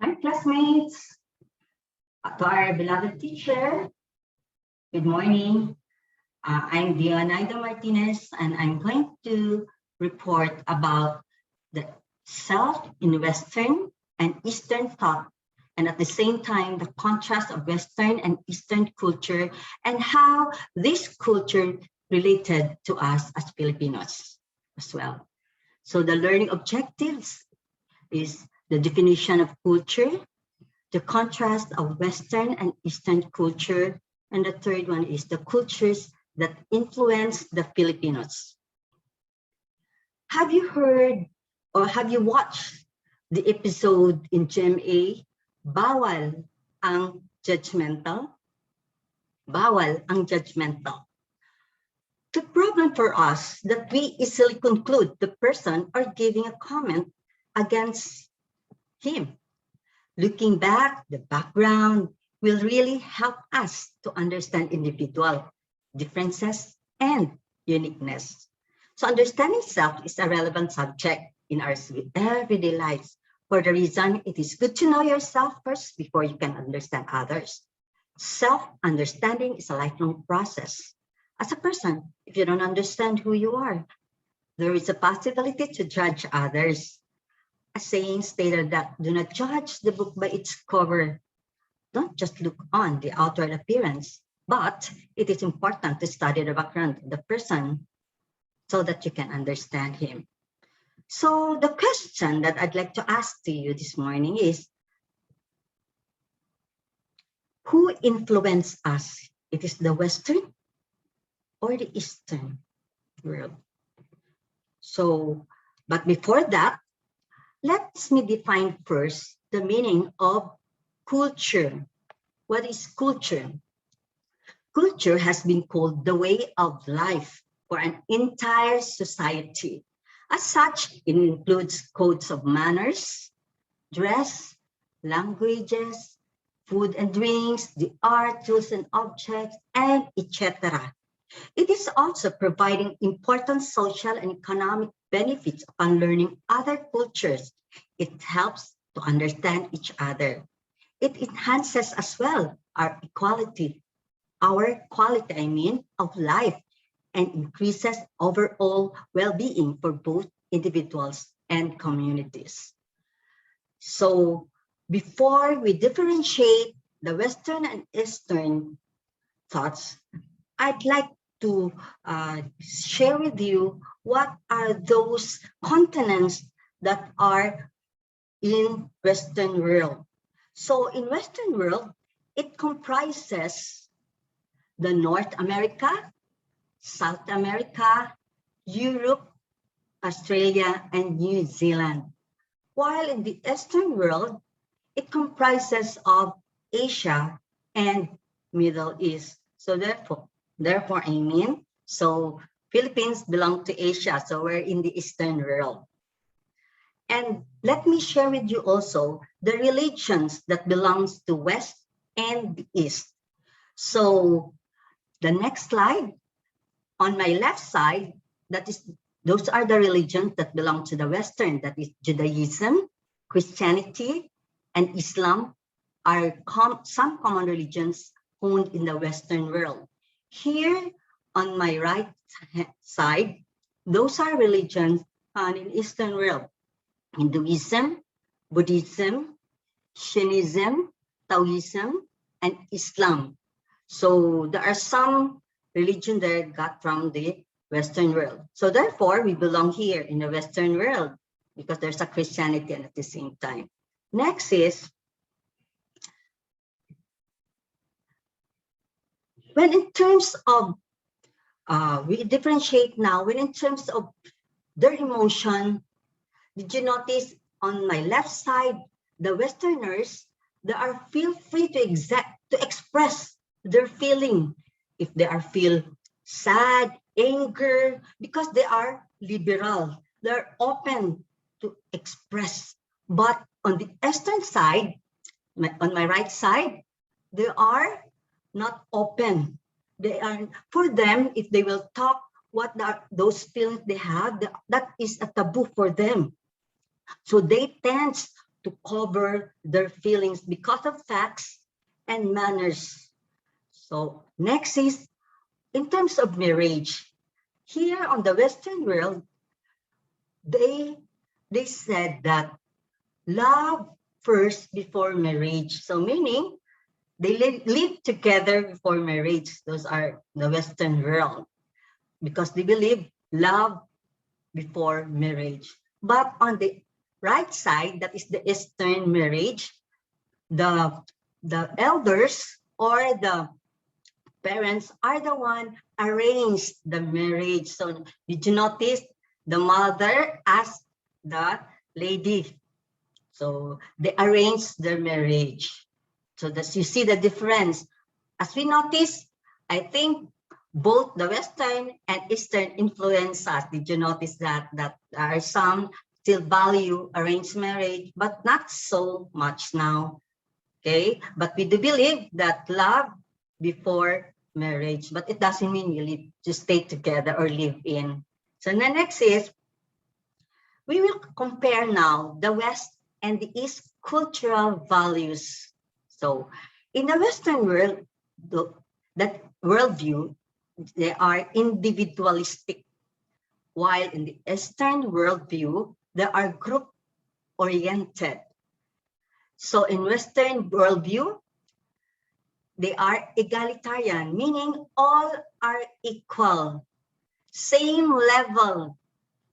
Hi, classmates. To our beloved teacher, good morning. I'm Thought-Dionaida Martinez, and I'm going to report about the self in Western and Eastern thought, and at the same time, the contrast of Western and Eastern culture and how this culture related to us as Filipinos as well. So the learning objectives is the definition of culture, the contrast of Western and Eastern culture, and the third one is the cultures that influence the Filipinos. Have you heard or have you watched the episode in GMA, Bawal ang Judgmental? Bawal ang Judgmental. The problem for us that we easily conclude the person are giving a comment against him. Looking back, the background will really help us to understand individual differences and uniqueness. So understanding self is a relevant subject in our everyday lives. For the reason, it is good to know yourself first before you can understand others. Self-understanding is a lifelong process. As a person, if you don't understand who you are, there is a possibility to judge others. A saying stated that do not judge the book by its cover. Don't just look on the outward appearance, but it is important to study the background of the person so that you can understand him. So the question that I'd like to ask to you this morning is, who influenced us? It is the Western or the Eastern world? So, but before that, let me define first the meaning of culture. What is culture? Culture has been called the way of life for an entire society. As such, it includes codes of manners, dress, languages, food and drinks, the art, tools and objects, and etc. It is also providing important social and economic benefits upon learning other cultures. It helps to understand each other. It enhances as well our quality of life, and increases overall well-being for both individuals and communities. So before we differentiate the Western and Eastern thoughts, I'd like to share with you what are those continents that are in Western world. So in Western world, it comprises the North America, South America, Europe, Australia, and New Zealand. While in the Eastern world, it comprises of Asia and Middle East. So therefore, so Philippines belong to Asia, so we're in the Eastern world. And let me share with you also the religions that belongs to West and the East. So the next slide, on my left side, those are the religions that belong to the Western, that is Judaism, Christianity, and Islam are some common religions found in the Western world. Here on my right side, those are religions found in Eastern world: Hinduism, Buddhism, Shaivism, Taoism, and Islam. So there are some religion that got from the Western world. So therefore, we belong here in the Western world because there's a Christianity at the same time. Next is, when in terms of, we differentiate now, when in terms of their emotion, did you notice on my left side, the Westerners, they are feel free to express their feeling. If they are feel sad, anger, because they are liberal, they're open to express. But on the Eastern side, on my right side, they are not open. They are, for them, if they will talk what those feelings they have, that is a taboo for them. So they tend to cover their feelings because of facts and manners. So next is in terms of marriage. Here on the Western world, they said that love first before marriage. So meaning they live together before marriage. Those are the Western world because they believe love before marriage. But on the right side, that is the Eastern marriage, the elders or the parents are the one arranged the marriage. So did you notice the mother asked the lady? So they arranged their marriage. So that you see the difference. As we notice, I think both the Western and Eastern influence us. Did you notice that there are some still value arranged marriage, but not so much now? Okay, but we do believe that love before marriage, but it doesn't mean you live to stay together or live in. So the next is, we will compare now the West and the East cultural values. So in the Western world, that worldview, they are individualistic, while in the Eastern worldview, they are group-oriented. So in Western worldview, they are egalitarian, meaning all are equal, same level,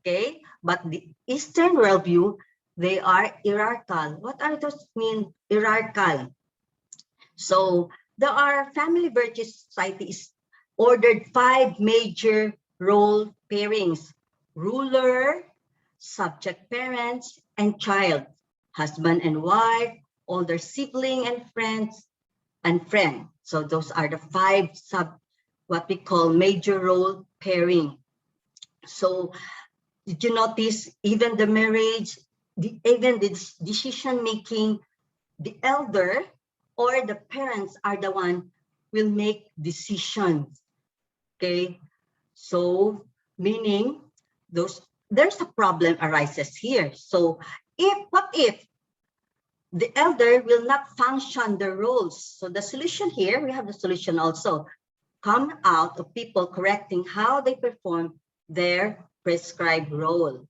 okay? But the Eastern worldview, they are hierarchical. What are those mean, hierarchical? So there are family virtue societies ordered 5 major role pairings: ruler, subject parents, and child, husband and wife, older sibling and friends, and friend. So those are the 5 what we call major role pairing. So did you notice even the marriage, even the decision making, the elder or the parents are the one will make decisions. Okay, so meaning there's a problem arises here. So what if the elder will not function the roles? So the solution here, we have the solution also come out of people correcting how they perform their prescribed role.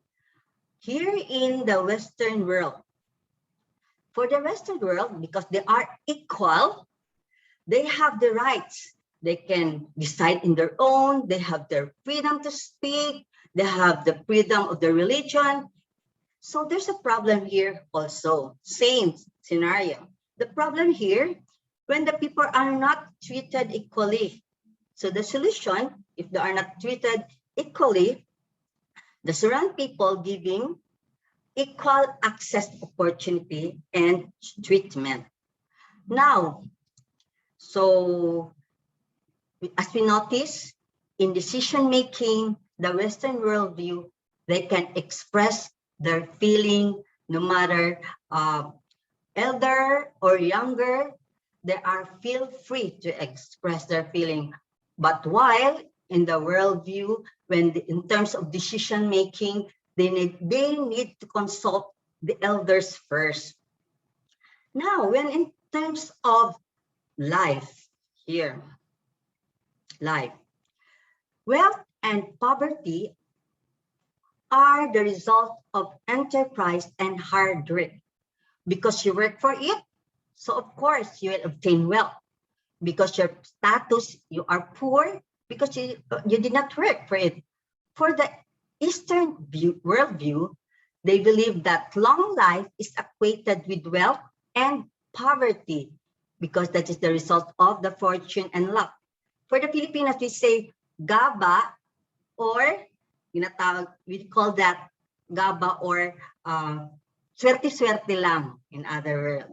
Here in the Western world, for the Western world, because they are equal, they have the rights. They can decide in their own, they have their freedom to speak, they have the freedom of their religion. So there's a problem here also, same scenario. The problem here, when the people are not treated equally. So the solution, if they are not treated equally, the surround people giving equal access, opportunity, and treatment. Now, so as we notice, in decision-making, the Western worldview, they can express their feeling no matter elder or younger, they are feel free to express their feeling. But while in the worldview, when in terms of decision-making, they need to consult the elders first. Now, when in terms of life here, life, wealth and poverty are the result of enterprise and hard work. Because you work for it, so of course you will obtain wealth. Because your status, you are poor because you did not work for it. For the Eastern worldview, they believe that long life is equated with wealth and poverty because that is the result of the fortune and luck. For the Filipinos, we say gaba, or we call that gaba or swerte-swerte lang, in other words.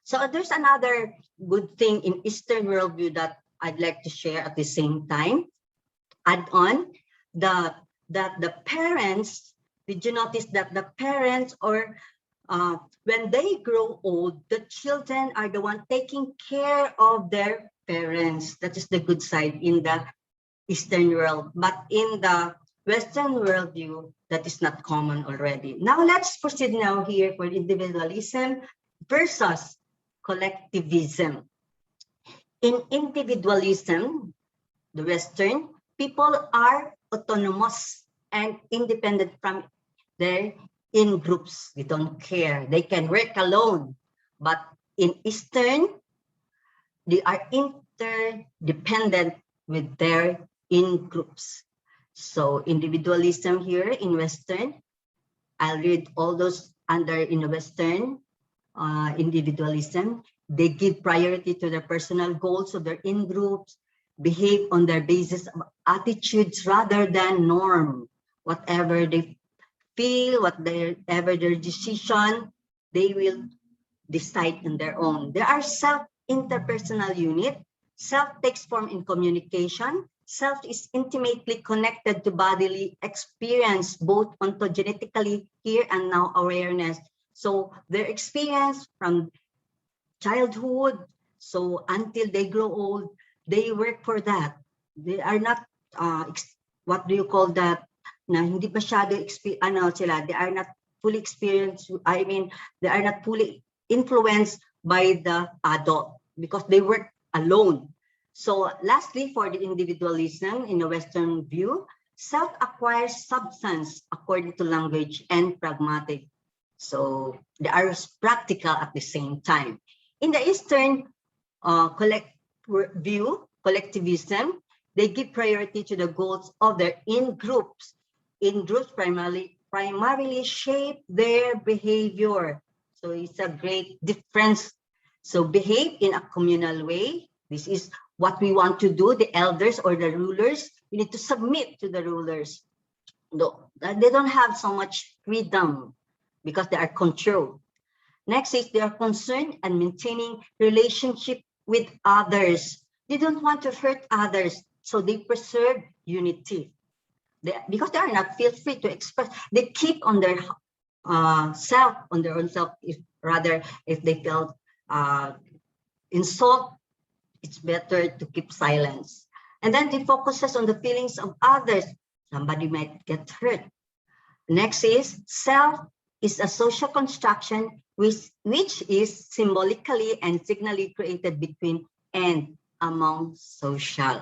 So there's another good thing in Eastern worldview that I'd like to share at the same time. Add on that the parents, did you notice that the parents or when they grow old, the children are the one taking care of their parents. That is the good side in the Eastern world. But in the Western worldview that is not common already. Now let's proceed now here for individualism versus collectivism. In individualism, the Western, people are autonomous and independent from their in-groups. They don't care. They can work alone. But in Eastern, they are interdependent with their in-groups. So individualism here in Western, I'll read all those under in the Western individualism. They give priority to their personal goals of their in-groups, behave on their basis of attitudes rather than norm. Whatever they feel, whatever their decision, they will decide on their own. There are self-interpersonal unit. Self takes form in communication. Self is intimately connected to bodily experience, both ontogenetically here and now awareness. So their experience from childhood, so until they grow old, they work for that. They are not, what do you call that? Na hindi masyado sila, they are not fully experienced. I mean, they are not fully influenced by the adult because they work alone. So lastly, for the individualism in the Western view, self acquires substance according to language and pragmatic. So they are practical at the same time. In the Eastern collectivism, they give priority to the goals of their in-groups. In-groups primarily shape their behavior. So it's a great difference. So behave in a communal way. This is what we want to do, the elders or the rulers. We need to submit to the rulers. No, they don't have so much freedom because they are controlled. Next is they are concerned and maintaining relationship with others. They don't want to hurt others, so they preserve unity. Because they are not feel free to express, they keep on their self, on their own self. If they felt insult, it's better to keep silence. And then they focuses on the feelings of others. Somebody might get hurt. Next is self is a social construction which is symbolically and signally created between and among social.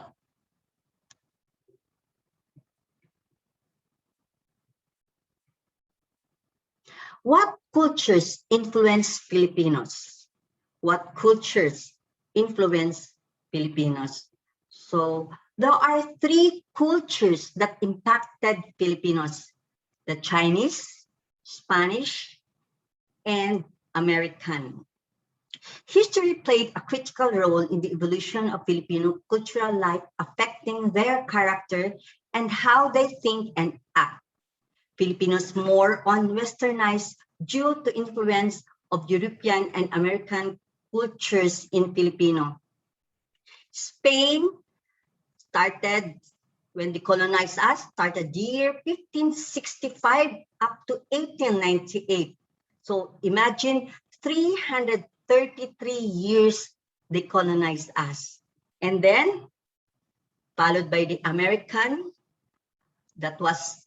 What cultures influence Filipinos? What cultures influence Filipinos? So there are three cultures that impacted Filipinos: the Chinese, Spanish, and American. History played a critical role in the evolution of Filipino cultural life, affecting their character and how they think and act. Filipinos more on westernized due to influence of European and American cultures in Filipino. Spain started when they colonized us, started year 1565 up to 1898. So imagine 333 years they colonized us. And then followed by the American, that was,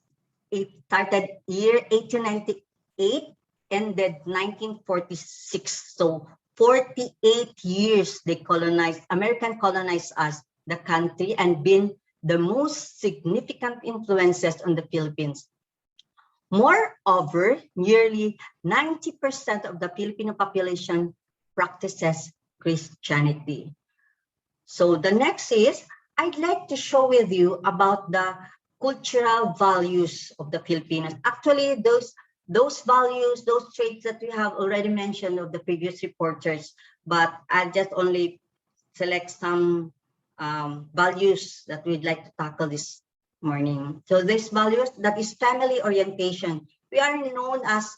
it started year 1898, ended 1946. So 48 years they colonized, American colonized us, the country, and been the most significant influences on the Philippines. Moreover, nearly 90% of the Filipino population practices Christianity. So the next is, I'd like to show with you about the cultural values of the Filipinos. Actually, those values, those traits that we have already mentioned of the previous reporters, but I'll just only select some values that we'd like to tackle this morning. So these values, that is family orientation. We are known as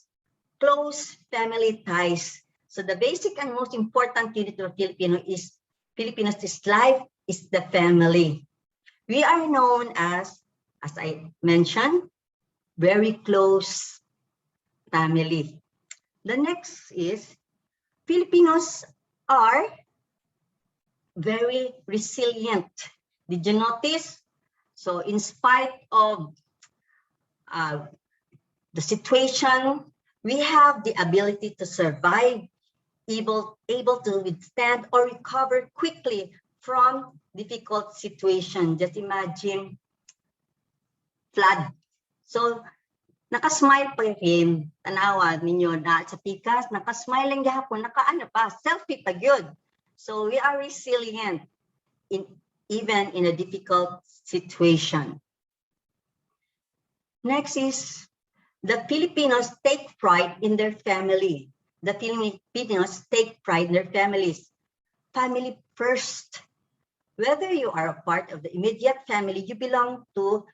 close family ties. So the basic and most important unit of Filipinos is life is the family. We are known as I mentioned, very close family. The next is Filipinos are very resilient. Did you notice? So in spite of the situation, we have the ability to survive, able to withstand or recover quickly from difficult situation. Just imagine flood. So, nakasmile pa rin. Tanawa ninyo na sa pikas, nakasmile lang gahapon, nakaano pa, selfie pa yun. So, we are resilient even in a difficult situation. Next is, the Filipinos take pride in their family. The Filipinos take pride in their families. Family first. Whether you are a part of the immediate family you belong to,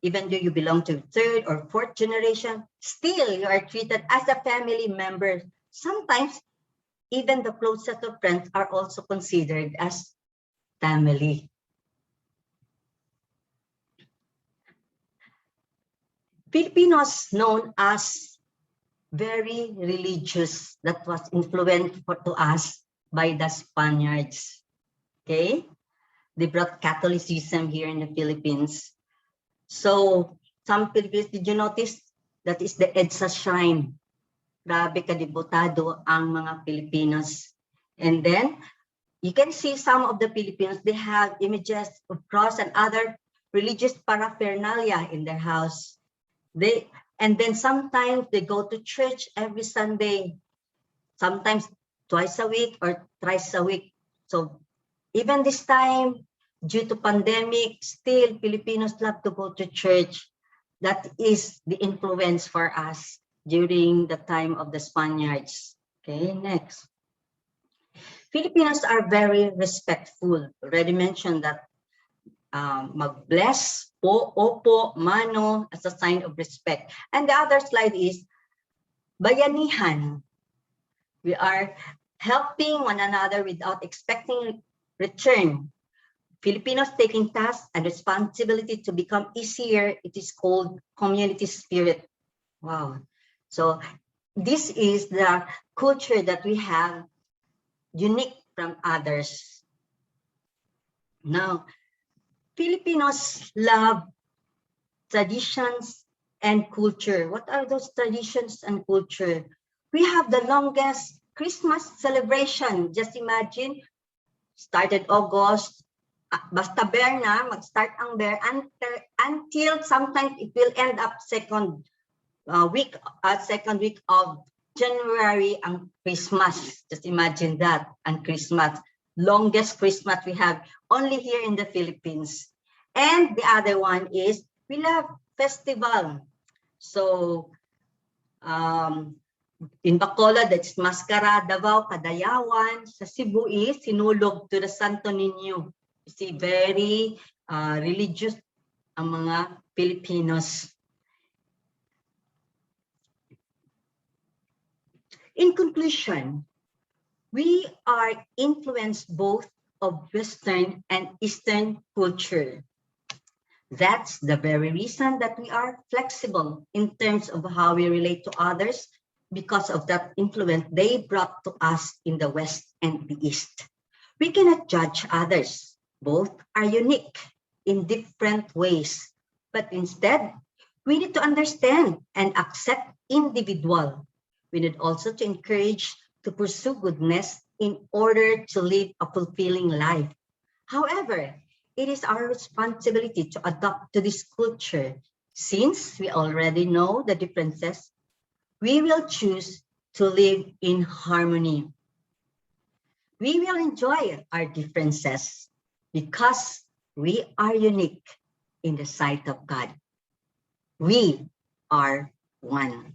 even though you belong to third or fourth generation, still you are treated as a family member. Sometimes, even the closest of friends are also considered as family. Filipinos known as very religious, that was influenced to us by the Spaniards. Okay, they brought Catholicism here in the Philippines. So some Filipinos, did you notice that is the EDSA shrine? Grabe kadibutado ang mga Filipinos. And then you can see some of the Filipinos, they have images of cross and other religious paraphernalia in their house. And then sometimes they go to church every Sunday, sometimes twice a week or thrice a week. So even this time, due to pandemic, still Filipinos love to go to church. That is the influence for us during the time of the Spaniards. Okay, next. Filipinos are very respectful. Already mentioned that mag-bless po, opo, mano as a sign of respect. And the other slide is bayanihan. We are helping one another without expecting return. Filipinos taking tasks and responsibility to become easier. It is called community spirit. Wow. So this is the culture that we have, unique from others. Now, Filipinos love traditions and culture. What are those traditions and culture? We have the longest Christmas celebration. Just imagine, started August, basta bear na, mag-start ang bear until sometimes it will end up second week of January ang Christmas. Just imagine that, and Christmas. Longest Christmas we have only here in the Philippines. And the other one is we love festival. So in Bacolod, that's Mascara, Davao, Kadayawan. Sa Cebu is Sinulog to the Santo Niño. You see, very religious ang mga Filipinos. In conclusion, we are influenced both of Western and Eastern culture. That's the very reason that we are flexible in terms of how we relate to others, because of that influence they brought to us in the West and the East. We cannot judge others. Both are unique in different ways, but instead, we need to understand and accept individual. We need also to encourage to pursue goodness in order to live a fulfilling life. However, it is our responsibility to adapt to this culture. Since we already know the differences, we will choose to live in harmony. We will enjoy our differences because we are unique in the sight of God. We are one.